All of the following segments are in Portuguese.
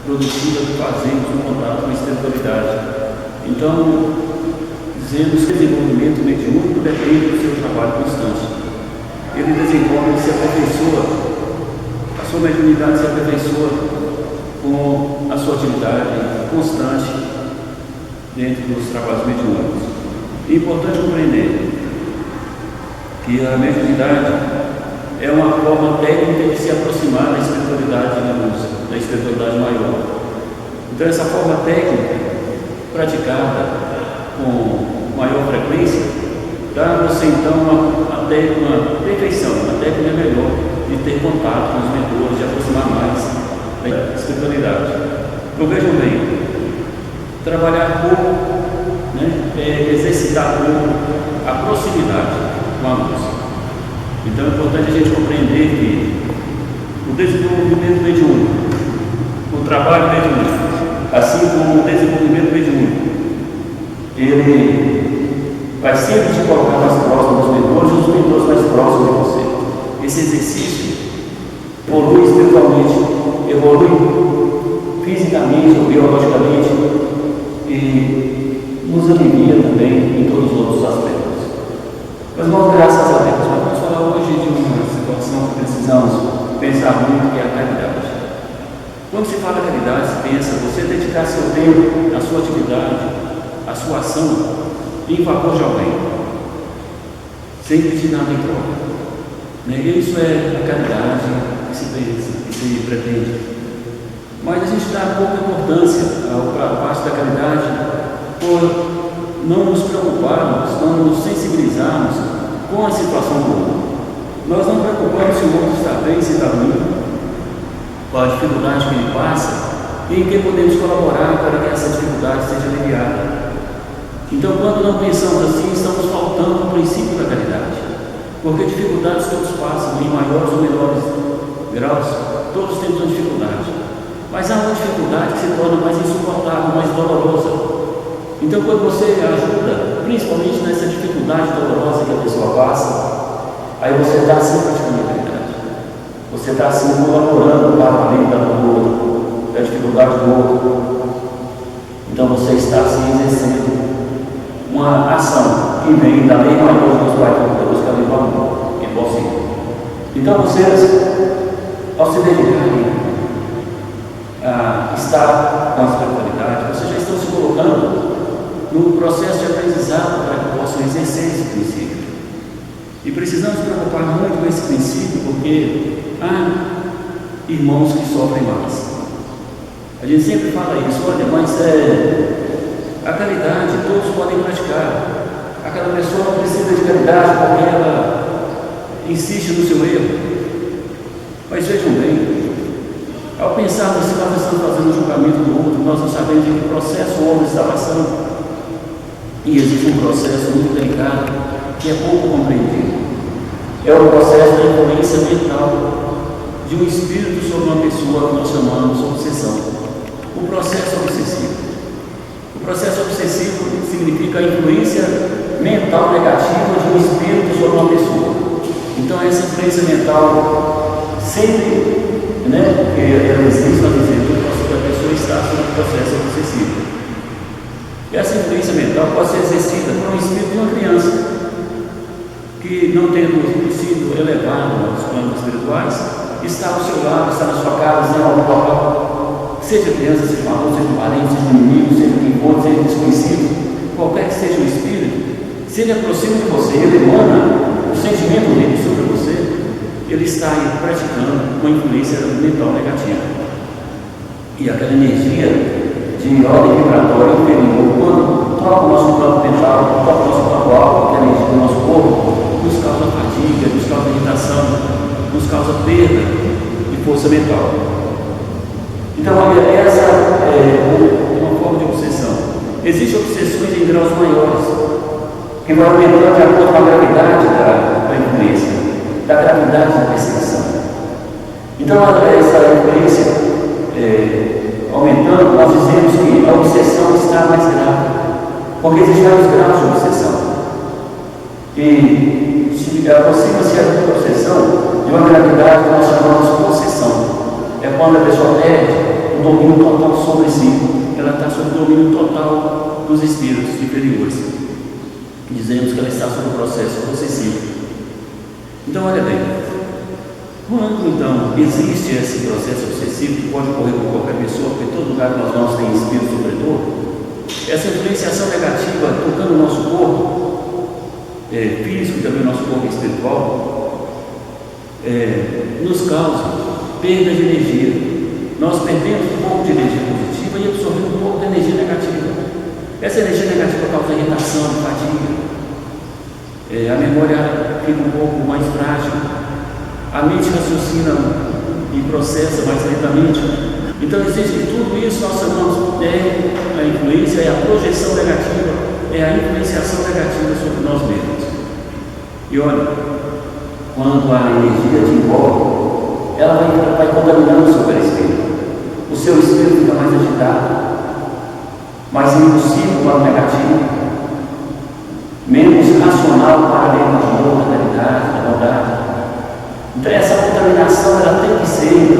produtiva que fazemos no contato com a espiritualidade. Então, dizemos que o desenvolvimento mediúnico depende do seu trabalho constante. Ele desenvolve, ele se aperfeiçoa, a sua mediunidade se aperfeiçoa com a sua atividade constante dentro dos trabalhos mediúnicos. É importante compreender que a mediunidade é uma forma técnica de se aproximar da espiritualidade de luz, da espiritualidade maior. Então, essa forma técnica, praticada com maior frequência, dá a você então uma perfeição, uma técnica melhor de ter contato com os mentores, de aproximar mais da espiritualidade. Então, vejam bem, trabalhar pouco, exercitar pouco a proximidade com a luz. Então é importante a gente compreender que o desenvolvimento mediúnico, o trabalho mediúnico, assim como o desenvolvimento mediúnico, ele vai sempre te colocar mais próximo dos mentores e os mentores mais próximos de você. Esse exercício evolui espiritualmente, evolui fisicamente ou biologicamente e nos alivia também em todos os outros aspectos. Mas, irmãos, graças a Deus, vamos falar hoje de uma situação que precisamos pensar muito, que é a caridade. Quando se fala caridade, se pensa você dedicar seu tempo, a sua atividade, a sua ação em favor de alguém, sem pedir nada em troca. Isso é a caridade que se pensa, que se pretende. Mas a gente dá pouca importância à parte da caridade por não nos preocuparmos, não nos sensibilizarmos com a situação do outro. Nós não preocupamos se o outro está bem, se está ruim, com a dificuldade que ele passa e em que podemos colaborar para que essa dificuldade seja aliviada. Então, quando não pensamos assim, estamos faltando o princípio da caridade, porque dificuldades todos passam, em maiores ou menores graus, todos temos uma dificuldade, mas há uma dificuldade que se torna mais insuportável, mais dolorosa. Então, quando você ajuda, principalmente nessa dificuldade dolorosa que a pessoa passa, aí você está assim praticando a caridade. Você está assim colaborando para o além da dor do outro, da dificuldade do outro. Então, você está assim exercendo uma ação que vem da lei maior dos Pai Deus, que é a lei do amor, em você. Então, vocês, ao se dedicarem a estar com a espiritualidade, vocês já estão se colocando no processo de aprendizado para que possam exercer esse princípio. E precisamos preocupar muito com esse princípio, porque há irmãos que sofrem mais. A gente sempre fala isso, olha, mas a caridade todos podem praticar. Aquela pessoa não precisa de caridade porque ela insiste no seu erro. Mas vejam bem, ao pensarmos se nós estamos fazendo o julgamento do outro, nós não sabemos em que processo o homem está passando. E existe um processo muito delicado que é pouco compreendido. É o processo da influência mental de um espírito sobre uma pessoa que nós chamamos obsessão. O processo obsessivo. O processo obsessivo significa a influência mental negativa de um espírito sobre uma pessoa. Então, essa influência mental sempre, porque ela existe, nós dizemos que a pessoa está sob o processo obsessivo. Essa influência mental pode ser exercida por um espírito de uma criança que, não tendo sido elevado aos planos espirituais, está ao seu lado, está na sua casa, dizendo ao local, seja criança, seja adulto, seja parente, seja inimigo, seja quem for, seja desconhecido, qualquer que seja o espírito, se ele aproxima de você, ele emana o sentimento dele sobre você, ele está aí praticando uma influência mental negativa. E aquela energia de ordem vibratória inferior, quando toca o nosso campo mental, toca o nosso campo alto, que é a energia do nosso corpo, nos causa fadiga, nos causa irritação, nos causa perda de força mental. Então, olha, essa é uma forma de obsessão. Existem obsessões em graus maiores, que vão aumentando de acordo com a gravidade da influência, da gravidade da perseguição. Então, essa influência aumentando, nós dizemos que a obsessão está mais grave, porque existem vários graus de obsessão. E aproxima-se a obsessão de uma gravidade que nós chamamos de possessão. É quando a pessoa perde o domínio total sobre si, ela está sob o domínio total dos espíritos superiores. Dizemos que ela está sob o processo possessivo. Então, olha bem, quando então existe esse processo obsessivo, que pode ocorrer com qualquer pessoa, porque em todo lugar nós vamos ter espírito sofredor, essa influenciação negativa tocando o nosso corpo físico e também o nosso corpo espiritual, nos causa perda de energia. Nós perdemos um pouco de energia positiva e absorvemos um pouco de energia negativa. Essa energia negativa causa irritação, fadiga, a memória fica um pouco mais frágil, a mente raciocina e processa mais lentamente. Então existe tudo isso, nós chamamos a influência, é a projeção negativa, é a influenciação negativa sobre nós mesmos. E olha, quando a energia te envolve, ela vai contaminando o seu perispírito. O seu espírito fica mais agitado, mais impulsivo para o negativo, menos racional para a lei do amor, da caridade, da bondade. Então essa contaminação ela tem que ser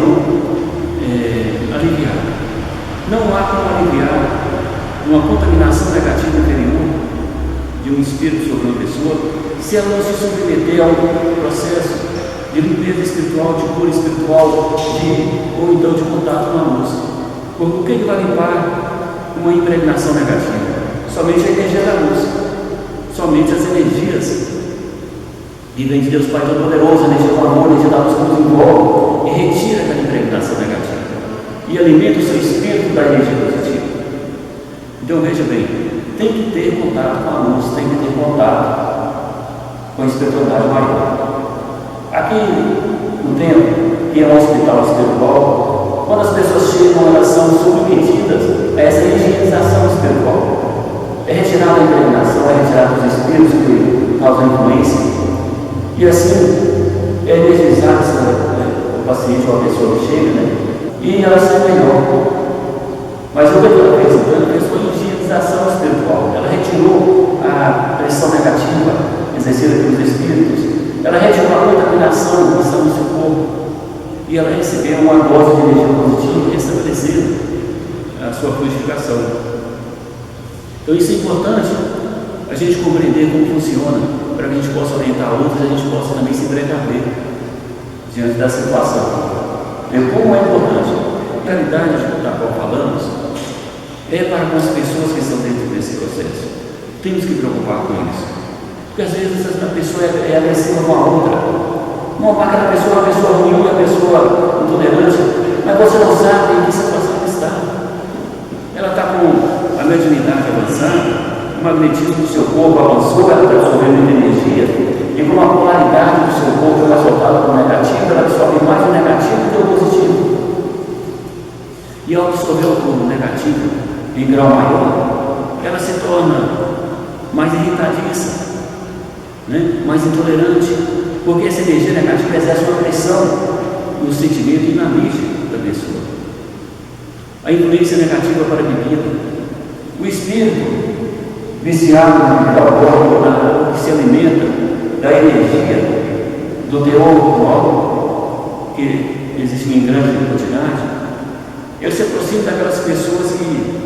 aliviada. Não há como aliviar uma contaminação negativa interior de um espírito sobre uma pessoa se ela não se submeter ao processo de limpeza espiritual, de cura espiritual, ou então de contato com a luz. Porque o que vai limpar uma impregnação negativa? Somente a energia da luz, somente as energias que vem de Deus Pai Todo-Poderoso, a energia do amor, a energia da luz que nos envolve, e retira aquela impregnação negativa e alimenta o seu espírito da energia positiva. Então veja bem, tem que ter contato com a luz, tem que ter contato com a espiritualidade maior. Aqui no templo, que é um hospital espiritual, quando as pessoas chegam, elas são submetidas a essa higienização espiritual. É retirada a impregnação, é retirada os espíritos que causam influência, e assim é energizada o paciente ou a pessoa que chega, e ela sai melhor. Mas o que ela fez então? Ela fez uma higienização espiritual. Ela retirou a pressão negativa exercida pelos espíritos, ela retirou a contaminação que está no seu corpo, e ela recebeu uma dose de energia positiva e restabeleceu a sua purificação. Então isso é importante a gente compreender como funciona, para que a gente possa orientar outros e a gente possa também se precaver diante da situação. Como é importante, a realidade da qual falamos é para as pessoas que estão dentro desse processo. Temos que preocupar com isso. Porque às vezes a pessoa é agressiva com a outra. Não, aquela pessoa é uma pessoa ruim, uma pessoa intolerante, mas você não sabe em que situação ela está. Ela está com a mediunidade avançada, o magnetismo do seu corpo avançou, ela está absorvendo muita energia, e com a polaridade do seu corpo ela soltada para o negativo, ela absorve mais o negativo do que o positivo. E ao absorver o negativo em grau maior, ela se torna mais irritadiça, mais intolerante, porque essa energia negativa exerce uma pressão no sentimento e na mente da pessoa. A influência negativa para a bebida, o espírito viciado na bebida alcoólica, que se alimenta da energia do teor do álcool, que existe em grande quantidade, ele se aproxima daquelas pessoas que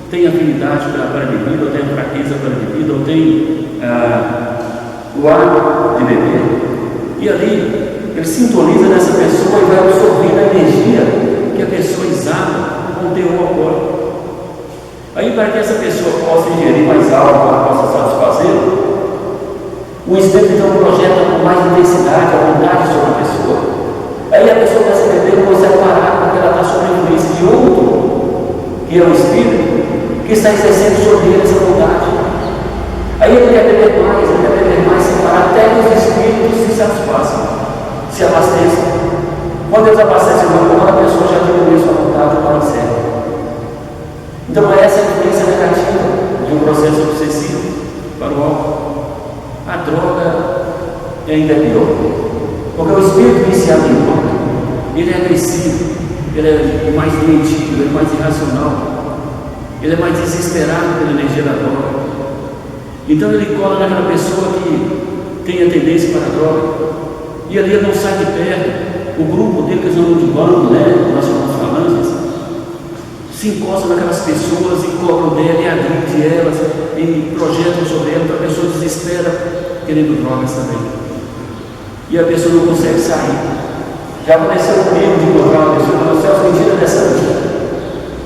têm afinidade para a bebida, ou têm fraqueza para a bebida, ou têm o hábito de beber, e ali ele sintoniza nessa pessoa e vai absorvendo a energia que a pessoa exala com o teor alcoólico. Aí, para que essa pessoa possa ingerir mais álcool, possa satisfazer, o espírito então projeta com mais intensidade a vontade sobre a pessoa. Aí a pessoa vai se beber, não consegue parar, porque ela está sob a influência de outro, que é o espírito, que está exercendo sobre ele essa vontade. Aí ele quer beber mais, sem parar, até que os espíritos se satisfaçam, se abasteçam. Quando eles abastecem o corpo, a pessoa já diminuiu sua vontade para o céu. Então essa é a influência negativa de um processo obsessivo para o álcool. A droga é ainda pior, porque o espírito viciado em droga, ele é agressivo, ele é mais doentio, ele é mais irracional, ele é mais desesperado pela energia da droga. Então ele cola naquela pessoa que tem a tendência para a droga, e ali ele não sai de perto. O grupo dele, que eles andam de bando, nós chamamos falanges, se encostam naquelas pessoas e cobram dela e agridem elas e projetam sobre ela, a pessoa desespera querendo drogas também. E a pessoa não consegue sair. Já aconteceu comigo de encontrar uma pessoa que falou: Celso, me tira dessa vida.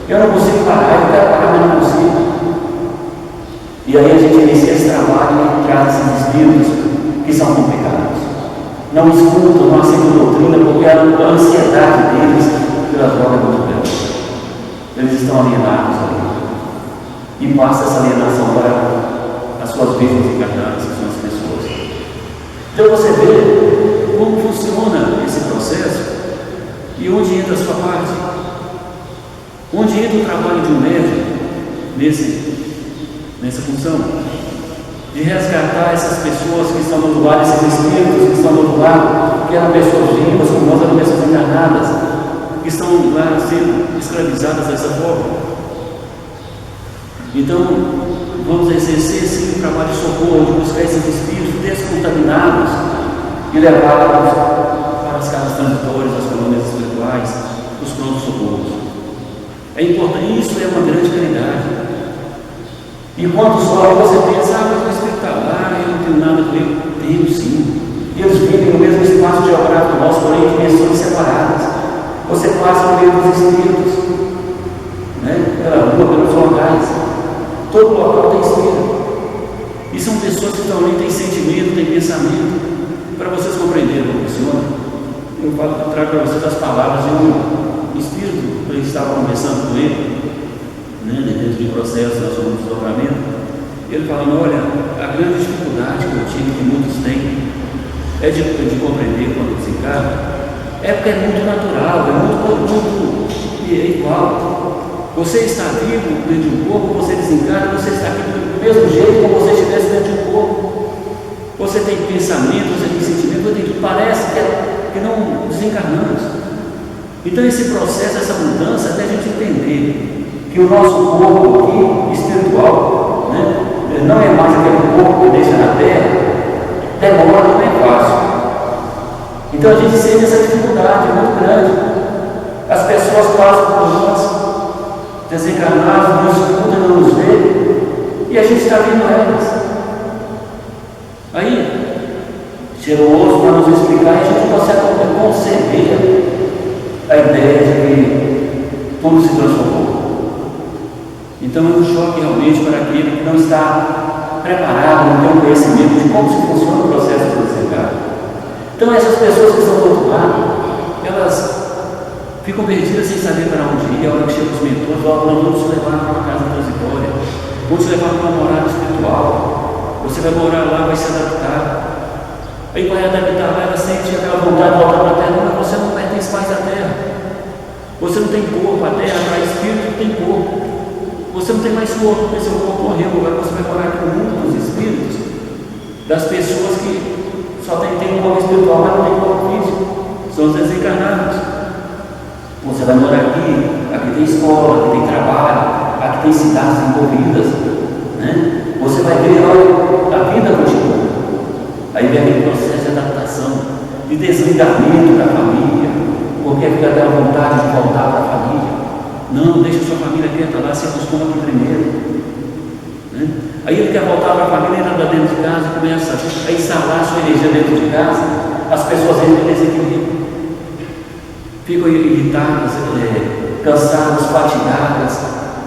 Eu não consigo parar, eu quero parar, mas não consigo. E aí a gente inicia esse trabalho e traz esses espíritos que são complicados. Não escutam, não aceitam doutrina, porque a ansiedade deles pela droga é muito grande. Eles estão alienados ali. E passa essa alienação para as suas vítimas encarnadas, que são as pessoas. Então você vê como funciona esse processo e onde entra a sua parte. Onde entra o trabalho de um médium nessa função de resgatar essas pessoas que estão do outro lado, esses espíritos que estão do outro lado, que eram pessoas vivas, como nós, eram pessoas encarnadas, que estão lá sendo escravizadas dessa forma. Então, vamos exercer sim o trabalho de socorro, de buscar esses espíritos descontaminados e levá-los para as casas transitórias, as colônias espirituais, os prontos socorros. É importante, isso é uma grande caridade. Enquanto só você pensa: mas o Espírito está lá, eu não tenho nada com ele. Tenho sim. E eles vivem no mesmo espaço geográfico nosso, porém em dimensões separadas. Você passa no meio dos espíritos, pela rua, pelos locais. Todo local tem espírito. E são pessoas que também têm sentimento, têm pensamento. Para vocês compreenderem como funciona, eu trago para vocês as palavras de um espírito. Eu estava conversando com ele, dentro de processo, nós somos de desdobramento. Ele falando: olha, a grande dificuldade que eu tive, que muitos têm, é de compreender quando desencarna, é porque é muito natural, é muito igual. Você está vivo dentro de um corpo, você desencarna, você está aqui do mesmo jeito como você estivesse dentro de um corpo. Você tem pensamento, você tem sentimento, parece que não desencarnamos. Então esse processo, essa mudança, até a gente entender que o nosso corpo aqui, espiritual, não é mais aquele corpo que deixa na terra, demora, não é fácil. Então a gente sente essa dificuldade, é muito grande. As pessoas passam por nós, desencarnados, não escutam, não nos vê, e a gente está vendo elas. Aí, chega o outro para nos explicar e a gente não consegue conceber a ideia de que tudo se transformou. Então é um choque realmente para aquele que não está preparado, não tem um conhecimento de como se funciona o processo do desencarne. Então essas pessoas que estão do outro lado, elas ficam perdidas sem saber para onde ir. A hora que chegam os mentores: nós vamos te levar para uma casa transitória, vamos te levar para uma morada espiritual, você vai morar lá, vai se adaptar. Aí vai adaptar lá, ela sente aquela vontade de voltar para a terra, mas você não pertence mais à terra. Você não tem corpo, a terra, para espírito não tem corpo. Você não tem mais corpo, porque seu corpo morreu. Agora você vai morar aqui no mundo dos espíritos, das pessoas que só tem um corpo espiritual, mas não tem corpo físico. São os desencarnados. Você vai morar aqui tem escola, aqui tem trabalho, aqui tem cidades envolvidas, Você vai ver, olha, a vida continua. Aí vem aquele processo de adaptação, de desligamento da família, porque fica aquela vontade de voltar para a família. Não, deixa a sua família quieta lá, se acostuma aqui primeiro. Aí ele quer voltar para a família, ele anda dentro de casa, começa a instalar a sua energia dentro de casa, as pessoas entram em desequilíbrio, ficam irritadas, cansadas, fatigadas,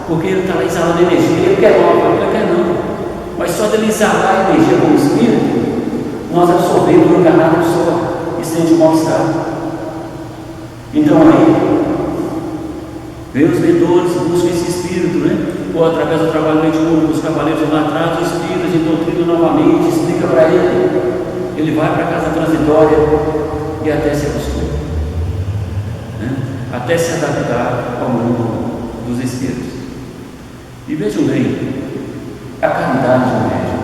porque ele está lá instalando energia. Ele quer voltar, ele quer não, mas só dele instalar a energia com o espírito, nós absorvemos o encarnado absorve e sente um mal-estar. Então aí, vem os mentores, buscam esse espírito, ou através do trabalho mediúnico, os cavaleiros lá atrás, o espírito de doutrina novamente, explica para ele vai para a casa transitória e até se acostuma, até se adaptar ao mundo dos espíritos. E vejam bem, a caridade do médium,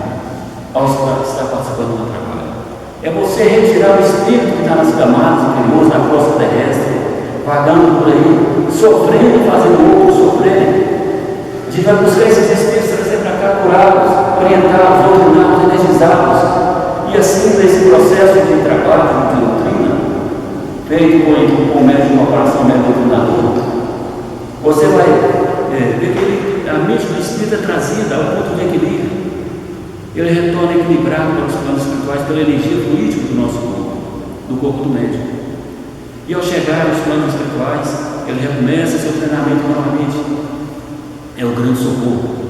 ao estar participando do trabalho, é você retirar o espírito que está nas camadas inferiores, na crosta terrestre, vagando por aí, sofrendo, fazendo outros sofrerem. A gente vai buscar esses espíritos, trazer para cá, curá-los, orientá-los, doutriná-los, energizá-los. E assim, nesse processo de trabalho, de doutrina, feito com o médium de uma operação médico doutrinador, você vai a mente do espírito é trazida ao ponto de equilíbrio. Ele retorna equilibrado para os planos espirituais pela energia fluídica do nosso corpo, do corpo do médico. E ao chegar aos planos espirituais, ele recomeça seu treinamento novamente. É o grande socorro.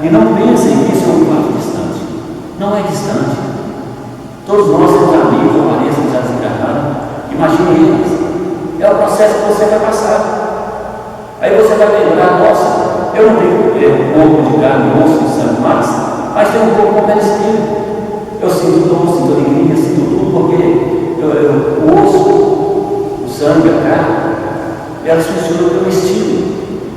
E não pensem que isso é um fato distante. Não é distante. Todos nós temos amigos ou parentes que já desencarnaram. Imagine eles. É o processo que você vai passar. Aí você vai lembrar, nossa, eu não tenho um corpo de carne, osso e sangue mais, mas tenho um corpo como espírito. Eu sinto dor, sinto alegria, sinto tudo, porque o osso, o sangue, a carne, elas funcionam pelo estilo,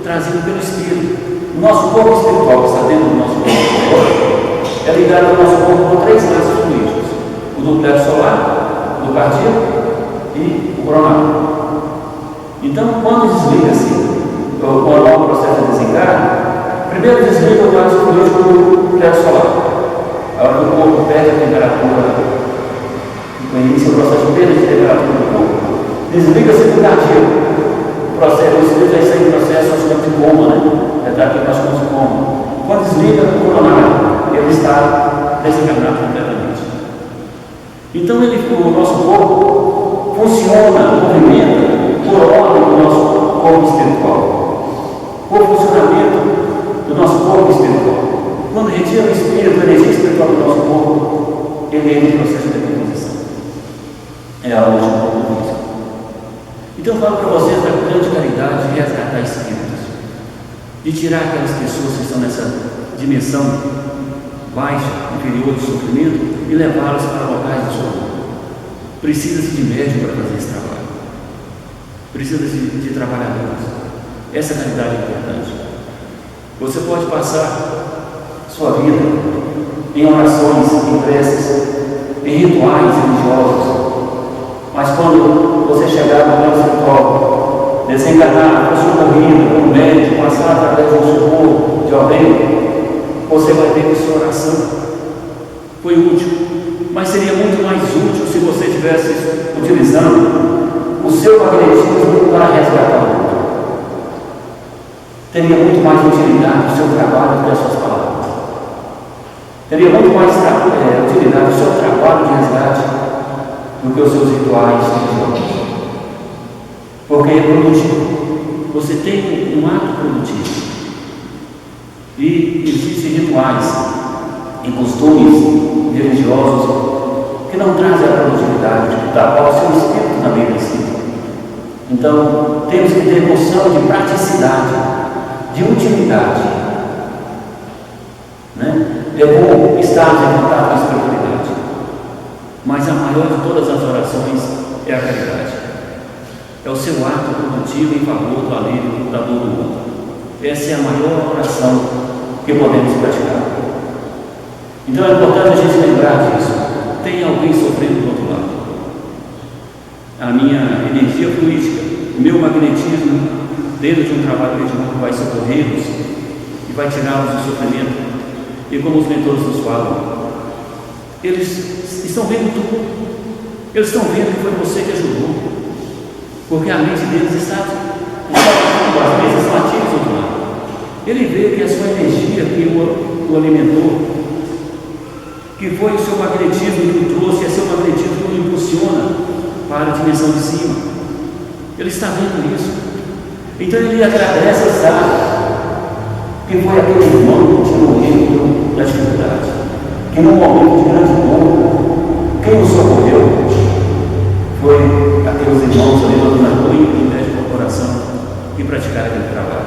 trazido pelo espírito. O nosso corpo espiritual, que está dentro do nosso corpo espiritual, é ligado ao nosso corpo por 3 laços fluídicos: o do plexo solar, o do cardíaco e o coronário. Então, quando desliga-se, quando há um processo de desencarne, primeiro desliga o plexo fluídico do plexo solar. A hora que o corpo perde a temperatura, inicia o processo de perda de temperatura do corpo, desliga-se do cardíaco. O espírito vai sair do processo, nós chamamos de coma, né? Está aqui, nós chamamos de coma. Quando desliga o coronário, ele está desencarnado completamente. Então, o nosso corpo funciona, movimenta por ordem do nosso corpo espiritual, por funcionamento do nosso corpo espiritual. Quando retira o espírito, a energia espiritual do nosso corpo, ele entra em processo de decomposição. É a última conclusão. Então eu falo para vocês da grande caridade de resgatar espíritos, de tirar aquelas pessoas que estão nessa dimensão baixa, inferior de sofrimento, e levá-las para locais de socorro. Precisa-se de médium para fazer esse trabalho. Precisa-se de trabalhadores. Essa caridade é importante. Você pode passar sua vida em orações, em preces, em rituais religiosos, mas quando você chegar no plano espiritual, desencarnar, for socorrido, um médico, passar através do socorro de alguém, você vai ver que sua oração foi útil. Mas seria muito mais útil se você estivesse utilizando o seu magnetismo para resgatar o mundo. Teria muito mais utilidade o seu trabalho do que as suas palavras. Teria muito mais utilidade o seu trabalho de resgate do que os seus rituais religiosos. Porque é produtivo. Você tem um ato produtivo. E existem rituais e costumes religiosos que não trazem a produtividade da qual o seu espírito também precisa. Então, temos que ter noção de praticidade, de utilidade. Né? É bom estar em contato com a espiritualidade, mas a maior de todas as orações é a caridade. É o seu ato produtivo em favor do alívio da dor do outro. Essa é a maior oração que podemos praticar. Então é importante a gente lembrar disso. Tem alguém sofrendo do outro lado. A minha energia fluídica, o meu magnetismo, dentro de um trabalho mediúnico, vai socorrê-los e vai tirá-los do sofrimento. E como os mentores nos falam, eles estão vendo tudo. Eles estão vendo que foi você que ajudou. Porque a mente deles está as mesas são ativas do outro lado. Ele vê que a sua energia que o alimentou, que foi o seu magnetismo que o trouxe, é seu magnetismo que o impulsiona para a dimensão de cima. Ele está vendo isso. Então ele agradece, sabe, que foi aquele irmão que tirou ele da dificuldade, que num momento de grande dor, quem o socorreu foi aqueles irmãos ali do apoio e médico do coração que praticaram aquele trabalho.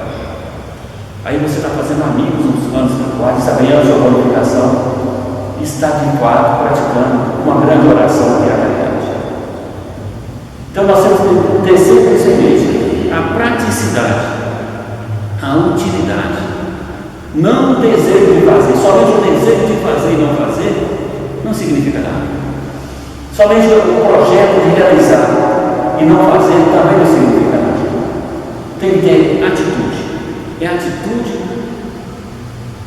Aí você está fazendo amigos nos planos espirituais, está ganhando sua qualificação, está de quadro praticando uma grande oração que é a caridade. Então nós temos que ter sempre isso em mente: a praticidade, a utilidade, não o desejo de fazer. Somente o desejo de fazer e não fazer não significa nada. Somente o projeto de realizar e não fazer também não significa nada. Tem que ter atitude. É a atitude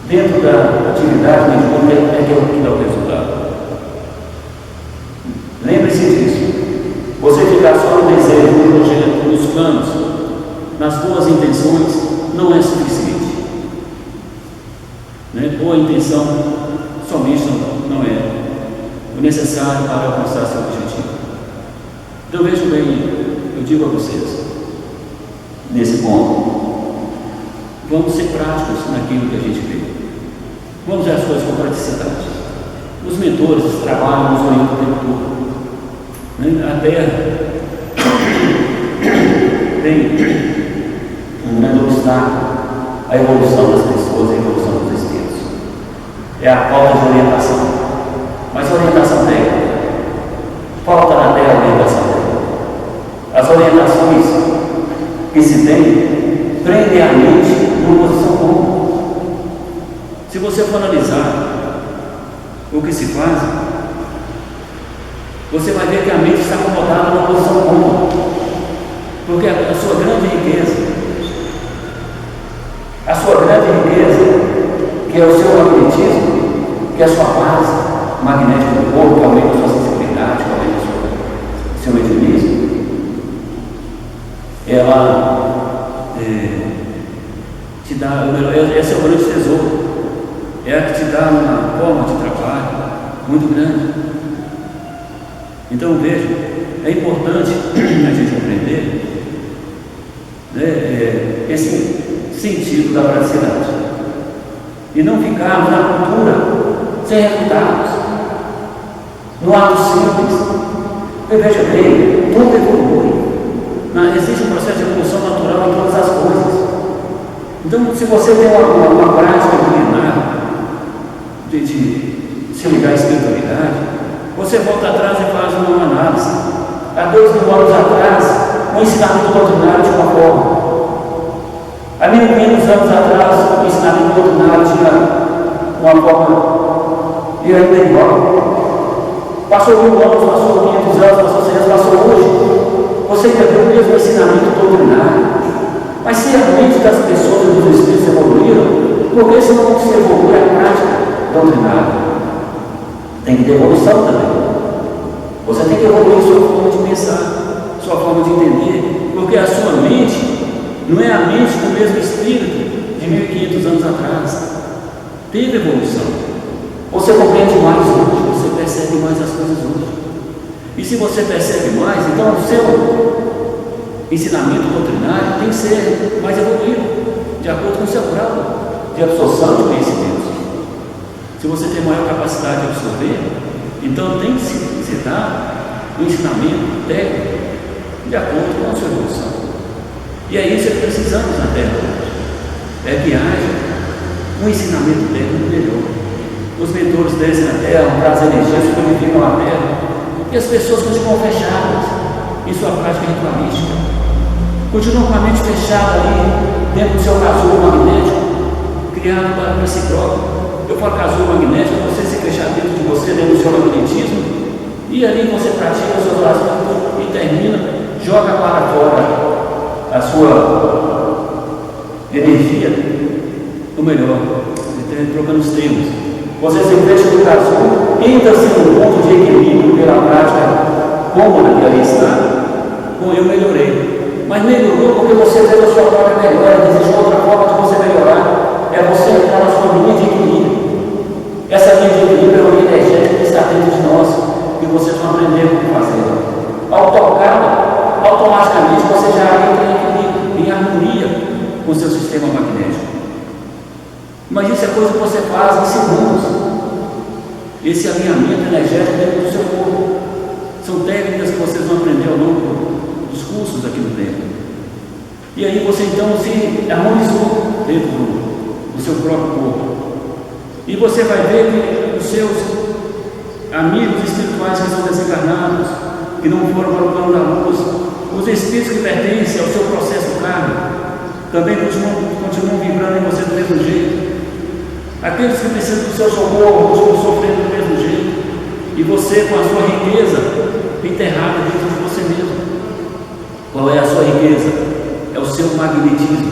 dentro da atividade mediúnica é que é o que dá o resultado. Lembre-se disso. Você ficar só no desejo, no projeto, nos planos, nas boas intenções, não é suficiente. Né? Boa intenção somente não é o necessário para alcançar seu objetivo. Então vejam bem, eu digo a vocês, nesse ponto, vamos ser práticos naquilo que a gente vê. Vamos ver as coisas com praticidade. Os mentores trabalham, nos orientam o tempo todo. A Terra tem um grande obstáculo à evolução das pessoas, à evolução dos espíritos. É a falta de orientação. Mas orientação técnica. Falta na Terra orientação técnica. As orientações que se tem prendem a mente numa posição comum. Se você for analisar o que se faz, você vai ver que a mente está acomodada numa posição comum. Porque a sua grande riqueza, que é o seu magnetismo, que é a sua base magnética do corpo, que aumenta a sua sensibilidade, que aumenta o seu mediunismo, ela te dá, esse é o grande tesouro, é a que te dá uma forma de trabalho muito grande. Então veja, é importante a gente aprender, né, esse sentido da praticidade e não ficarmos na cultura sem resultados, no ato simples. Porque veja bem, tudo evolui, existe um processo de evolução natural em todas as coisas. Então, se você tem uma prática milenar de se ligar à espiritualidade, você volta atrás e faz uma análise. Há 2.000 anos atrás, o ensinamento doutrinário de uma forma. Há 1.500 anos atrás, o ensinamento doutrinário tinha uma forma e ainda é igual. Passou 1.000 anos, passou 500 anos, passou 100 anos, passou hoje. Você entendeu o mesmo ensinamento doutrinário. Mas se a mente das pessoas e dos espíritos evoluíram, por que se não se evolui a prática doutrinária? Tem que ter evolução também. Você tem que evoluir sua forma de pensar, sua forma de entender, porque a sua mente não é a mente do mesmo espírito de 1.500 anos atrás. Teve evolução. Você compreende mais hoje, você percebe mais as coisas hoje. E se você percebe mais, então o seu ensinamento doutrinário tem que ser mais evoluído, de acordo com o seu grau de absorção de conhecimentos. Se você tem maior capacidade de absorver, então tem que se dar um ensinamento técnico de acordo com a sua evolução. E é isso que precisamos na Terra hoje. É que haja um ensinamento técnico melhor. Os mentores descem na Terra, trazem energias, purificam a Terra, e as pessoas continuam fechadas em sua prática ritualística. Continuam com a mente fechada ali, dentro do seu casulo magnético, criado para si próprio. Eu falo casulo magnético, você se fechar dentro de você, dentro do seu magnetismo, e ali você pratica as suas orações e termina, joga para fora a sua energia, ou melhor, trocando os termos. Você se fecha no casulo, entra-se no ponto de equilíbrio pela prática cômoda que ali está. Com eu melhorei. Mas melhorou porque você fez a sua própria melhora, existe outra forma de você melhorar. É você entrar na sua linha de equilíbrio. Essa linha de equilíbrio é uma linha energética que está dentro de nós, que vocês vão aprender como fazer. Ao tocá-la, automaticamente você já entra em equilíbrio, em harmonia com o seu sistema magnético. Mas isso é coisa que você faz em segundos. Esse alinhamento energético dentro do seu corpo. São técnicas que vocês vão aprender ao longo dos cursos aqui no templo. E aí você então se harmonizou dentro do seu próprio corpo. E você vai ver que os seus amigos espirituais que são desencarnados, que não foram para o plano da luz, os espíritos que pertencem ao seu processo kármico, também continuam vibrando em você do mesmo jeito. Aqueles que precisam do seu socorro continuam sofrendo do mesmo jeito. E você, com a sua riqueza enterrada dentro de você mesmo. Qual é a sua riqueza? É o seu magnetismo.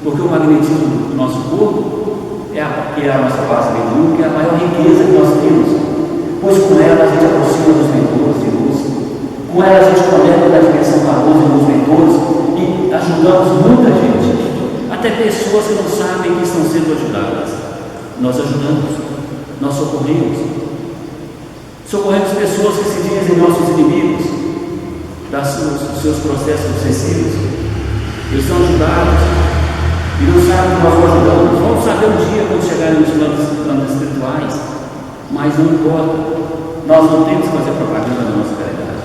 Porque o magnetismo do nosso corpo que é a nossa base mediúnica, é a maior riqueza que nós temos. Pois com ela a gente aproxima dos mentores de luz. Com ela a gente conecta da dimensão da luz e dos mentores e ajudamos muita gente a até pessoas que não sabem que estão sendo ajudadas. Nós ajudamos, nós socorremos pessoas que se dizem nossos inimigos, dos seus processos obsessivos. Eles são ajudados e não sabem que nós ajudamos. Vamos saber um dia quando chegarem nos planos espirituais, mas não importa, nós não temos que fazer propaganda da nossa caridade.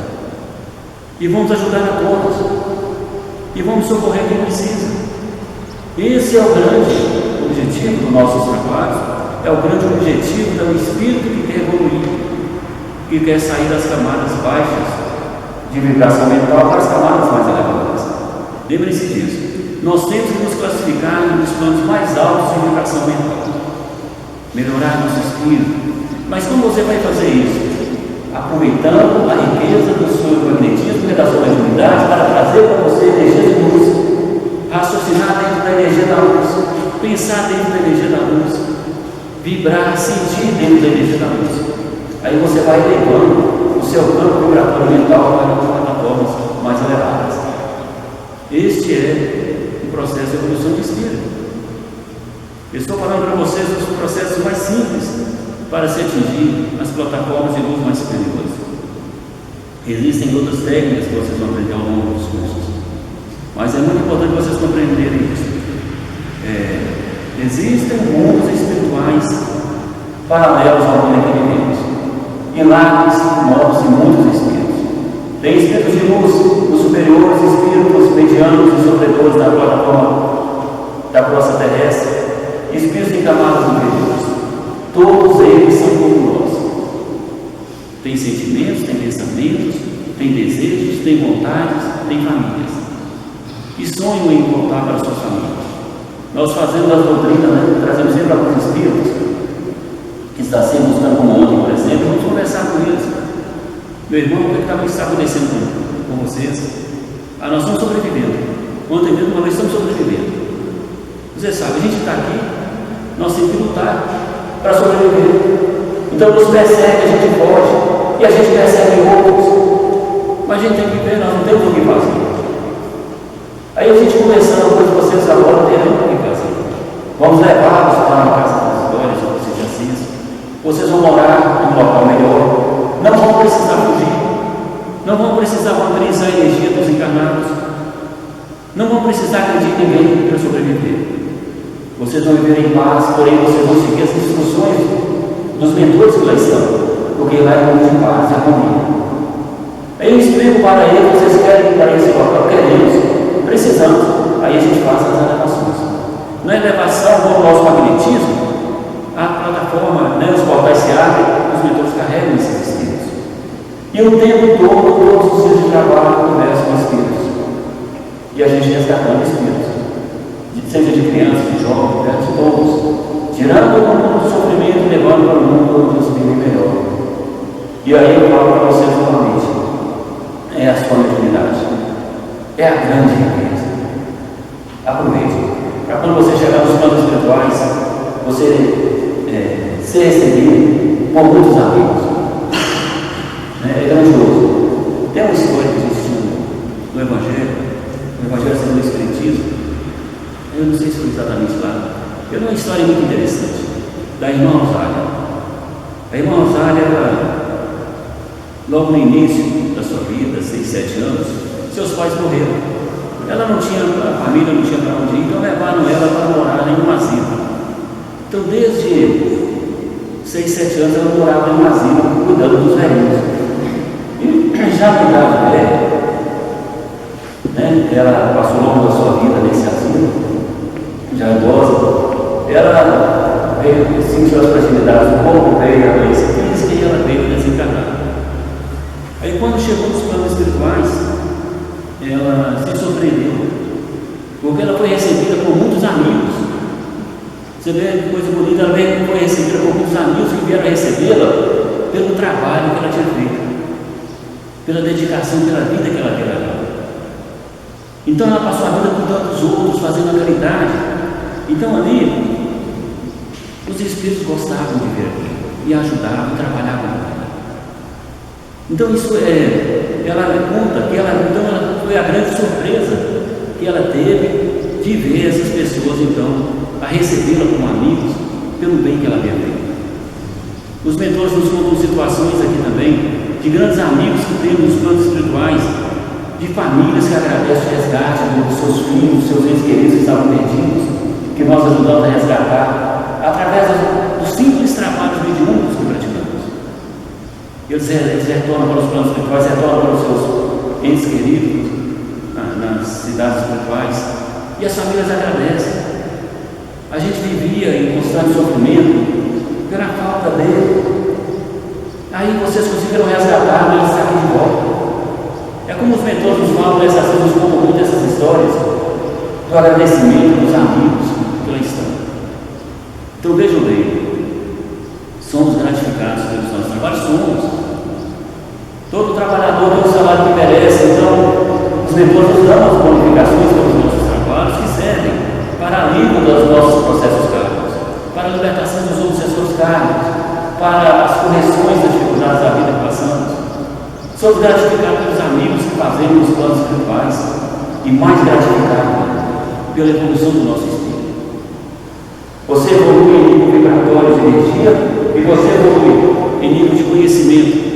E vamos ajudar a todos, e vamos socorrer quem precisa. Esse é o grande objetivo dos nossos trabalhos, é o grande objetivo do espírito que quer evoluir, que quer sair das camadas baixas de vibração mental para as camadas mais elevadas. Lembre-se disso. Nós temos que nos classificar nos planos mais altos de vibração mental, melhorar nosso espírito. Mas como você vai fazer isso? Aproveitando a riqueza do seu magnetismo e da sua mediunidade para trazer para você energia de luz, raciocinar dentro da energia da luz, pensar dentro da energia da luz, vibrar, sentir dentro da energia da luz. Aí você vai elevando o seu campo vibratório mental para plataformas mais elevadas. Este é o processo de evolução de espírito. Eu estou falando para vocês dos processos mais simples para se atingir as plataformas de luz mais superiores. Existem outras técnicas que vocês vão aprender ao longo dos cursos, mas é muito importante vocês compreenderem isso. Existem mundos espirituais paralelos ao mundo em que vivemos, e lá existem novos e muitos espíritos. Tem espíritos de luz, os superiores, espíritos medianos e sofredores da plataforma da crosta terrestre, espíritos em camadas inferiores. Todos eles são como nós. Tem sentimentos, tem pensamentos, tem desejos, tem vontades, tem famílias. E sonham em voltar para suas famílias. Nós fazemos as doutrinas, trazemos sempre alguns espíritos que está sempre buscando como ontem, por exemplo, vamos conversar com eles. Meu irmão, o que está acontecendo com vocês? Nós estamos sobrevivendo. Ontem mesmo, nós estamos sobrevivendo. Você sabe, a gente está aqui, nós temos que lutar para sobreviver. Então nos persegue, a gente foge, e a gente persegue outros, mas a gente tem que ver, nós não temos o que fazer. Aí a gente conversando com vocês agora, não tem o que fazer. Vamos levá-los para a casa das glórias, ou vocês de Assis. Vocês vão morar em um local melhor, não vão precisar fugir, não vão precisar vampirizar a energia dos encarnados, não vão precisar acreditar em ninguém para sobreviver. Vocês vão viver em paz, porém vocês vão seguir as instruções dos mentores que lá estão, porque lá é mundo de paz e harmonia. Aí eu explico para eles: vocês querem ir para esse local? Queremos, precisamos. Aí a gente faz as elevações. Na elevação, com o nosso magnetismo, a plataforma, os portais se abrem, os mentores carregam esses espíritos. E o tempo todo, todos os dias de trabalho, conversam com espíritos. E a gente resgatando espíritos. Seja de criança, de jovem, de todos, tirando todo mundo do sofrimento e levando para o mundo do espírito melhor. E aí eu falo para vocês novamente: é a sua mediunidade, é a grande riqueza. Aproveite, para quando você chegar nos planos espirituais, você ser recebido por muitos amigos. É grandioso. Tem uma história que existe no Evangelho segundo o Espiritismo. Eu não sei se foi exatamente lá. É uma história muito interessante da irmã Rosália. A irmã Rosália, logo no início da sua vida, 6, 7 anos, seus pais morreram. Ela não tinha, a família não tinha para onde ir, então levaram ela para morar em um asilo. Então, desde 6, 7 anos, ela morava em um asilo, cuidando dos velhinhos. E já na idade velha, ela passou ao longo da sua vida nesse asilo, já idosa, ela veio, sentiu as fragilidades do corpo, veio a doença física e ela veio desencarnar. Aí quando chegou nos planos espirituais, ela se surpreendeu, porque ela foi recebida por muitos amigos. Você vê que coisa bonita, ela foi recebida por muitos amigos que vieram recebê-la pelo trabalho que ela tinha feito, pela dedicação, pela vida que ela tinha levado. Então ela passou a vida cuidando dos outros, fazendo a caridade. Então ali, os espíritos gostavam de ver aquilo, e ajudavam, trabalhavam com ela. Então isso ela conta que ela foi a grande surpresa que ela teve de ver essas pessoas, então, a recebê-la como amigos, pelo bem que ela havia feito. Os mentores nos contam situações aqui também, de grandes amigos que temos nos planos espirituais, de famílias que agradecem o resgate dos seus filhos, dos seus entes queridos que estavam perdidos, que nós ajudamos a resgatar, através dos simples trabalhos mediúnicos que praticamos. Eles retornam para os planos espirituais, retornam para os seus entes queridos, nas cidades espirituais, e as famílias agradecem. A gente vivia em constante sofrimento pela falta dele. Aí vocês conseguiram resgatar, eles estão aqui de volta. É como os mentores nos falam nessas coisas, como muitas dessas histórias, do agradecimento dos amigos pela história. Então vejam bem, somos gratificados pelos nossos trabalhos, somos. Todo trabalhador tem o salário que merece, então os mentores nos dão as bonificações pelos nossos trabalhos que servem para alívio dos nossos processos kármicos, para a libertação dos obsessores kármicos, para as correções das dificuldades da vida que passamos. Somos gratificados pelos amigos que fazemos nos planos espirituais e mais gratificados pela evolução do nosso espírito. Você evolui em nível vibratório de energia e você evolui em nível de conhecimento,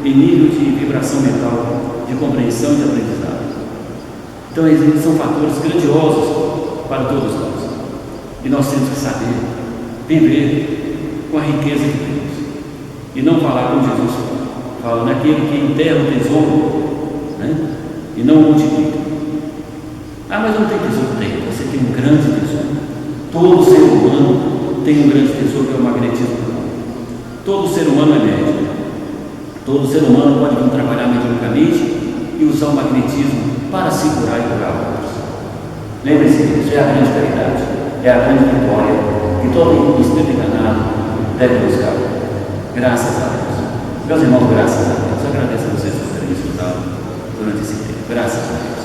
em nível de vibração mental, de compreensão e de aprendizado. Então, eles são fatores grandiosos para todos nós. E nós temos que saber viver com a riqueza que temos. E não falar como Jesus fala, naquele que enterra o tesouro, né? E não o multiplica. Ah, mas eu não tenho tesouro. Tem. Você tem um grande tesouro. Todo ser humano tem um grande tesouro, que é o magnetismo humano. Todo ser humano é médium. Todo ser humano pode vir trabalhar mediunicamente e usar o magnetismo para se curar e curar outros. Lembre-se disso, é a grande caridade, é a grande vitória que todo espírito enganado deve buscar. Graças a Deus. Meus irmãos, graças a Deus. Eu agradeço a vocês por terem estudado durante esse tempo. Graças a Deus.